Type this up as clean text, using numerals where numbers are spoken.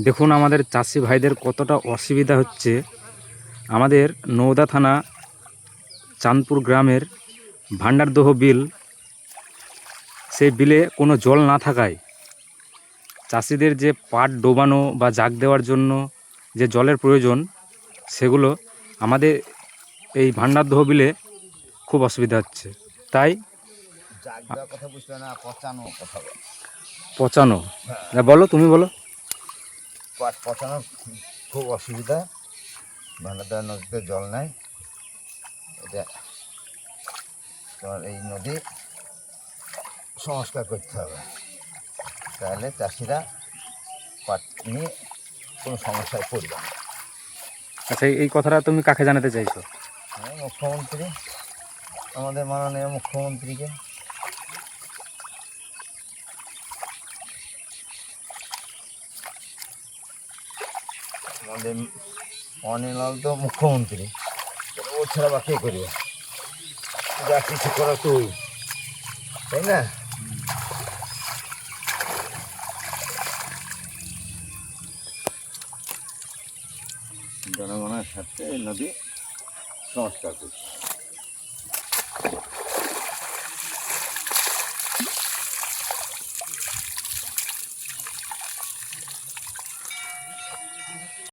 দেখুন আমাদের চাষি ভাইদের কতটা অসুবিধা হচ্ছে। আমাদের নওদা থানা চাঁদপুর গ্রামের ভান্ডারদহ বিল, সেই বিলে কোনো জল না থাকায় চাষিদের যে পাট ডোবানো বা জাগ দেওয়ার জন্য যে জলের প্রয়োজন, সেগুলো আমাদের এই ভান্ডারদহ বিলে খুব অসুবিধা হচ্ছে। তাই জাগ দেওয়ার কথা বুঝলে না, পচানো কথা বল। পচানো, বলো, তুমি বলো। পাট পচানোর খুব অসুবিধা। ভান্ডারদহ নদীতে জল নাই। এটা তোমার এই নদী সংস্কার করতে হবে, তাহলে চাষিরা পাট নিয়ে কোনো সমস্যায় পড়বে না। আচ্ছা, এই কথাটা তুমি কাকে জানাতে চাইছো? মুখ্যমন্ত্রী, আমাদের মাননীয় মুখ্যমন্ত্রীকে। আমাদের অনিলাল তো মুখ্যমন্ত্রী, ও ছাড়া বা কে করবে? যা কিছু করা তুই, তাই না? জনগণের স্বার্থে এই নদী সংস্কার করছে।